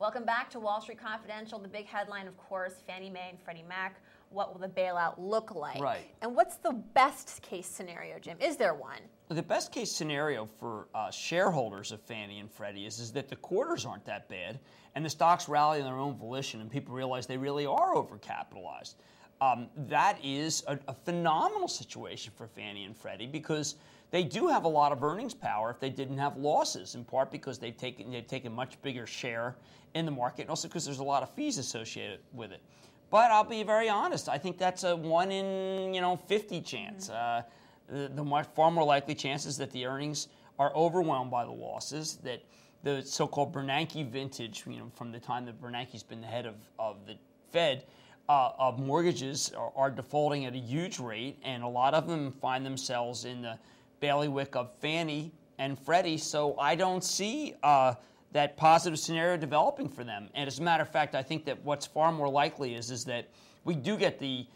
Welcome back to Wall Street Confidential. The big headline, of course, Fannie Mae and Freddie Mac. What will the bailout look like? Right. And what's the best case scenario, Jim? Is there one? The best case scenario for shareholders of Fannie and Freddie is that the quarters aren't that bad and the stocks rally on their own volition and people realize they really are overcapitalized. That is a phenomenal situation for Fannie and Freddie because they do have a lot of earnings power if they didn't have losses, in part because they've taken much bigger share in the market and also because there's a lot of fees associated with it. But I'll be very honest, I think that's a 1 in 50 chance. The far more likely chance is that the earnings are overwhelmed by the losses, that the so-called Bernanke vintage, from the time that Bernanke's been the head of the Fed, of mortgages are defaulting at a huge rate, and a lot of them find themselves in the bailiwick of Fannie and Freddie. So I don't see that positive scenario developing for them. And as a matter of fact, I think that what's far more likely is that we do get the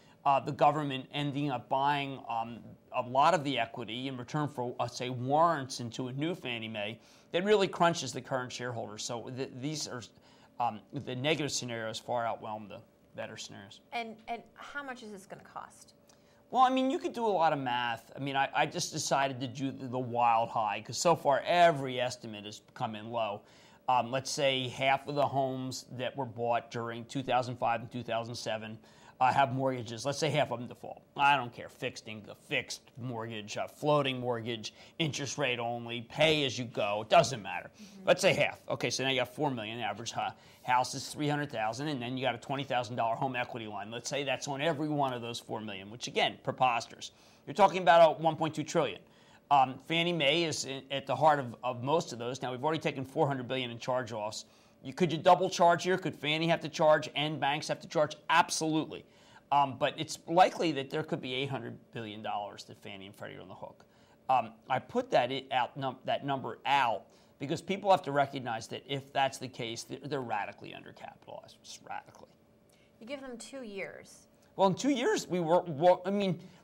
government ending up buying a lot of the equity in return for, say, warrants into a new Fannie Mae that really crunches the current shareholders. So these are the negative scenarios far outwhelm the better scenarios. And how much is this going to cost? Well, you could do a lot of math. I just decided to do the wild high because so far every estimate has come in low. Let's say half of the homes that were bought during 2005 and 2007 have mortgages. Let's say half of them default. I don't care. Fixed mortgage, floating mortgage, interest rate only, pay as you go. It doesn't matter. Mm-hmm. Let's say half. Okay, so now you got $4 million. Average house is $300,000, and then you got a $20,000 home equity line. Let's say that's on every one of those $4 million, which again, preposterous. You're talking about $1.2 trillion. Fannie Mae is at the heart of most of those. Now, we've already taken $400 billion in charge-offs. Could you double charge here? Could Fannie have to charge and banks have to charge? Absolutely. But it's likely that there could be $800 billion that Fannie and Freddie are on the hook. I put that number out because people have to recognize that if that's the case, they're radically undercapitalized, just radically. You give them 2 years. Well, in 2 years,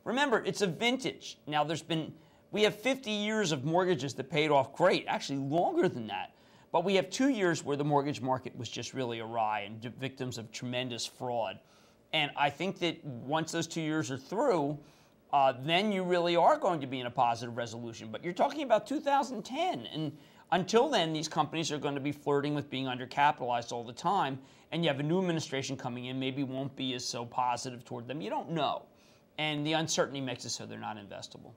remember, it's a vintage. Now, we have 50 years of mortgages that paid off great, actually longer than that. But we have 2 years where the mortgage market was just really awry and victims of tremendous fraud. And I think that once those 2 years are through, then you really are going to be in a positive resolution. But you're talking about 2010. And until then, these companies are going to be flirting with being undercapitalized all the time. And you have a new administration coming in, maybe won't be as so positive toward them. You don't know. And the uncertainty makes it so they're not investable.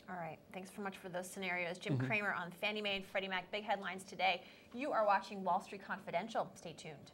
All right. Thanks so much for those scenarios. Jim Cramer on Fannie Mae and Freddie Mac. Big headlines today. You are watching Wall Street Confidential. Stay tuned.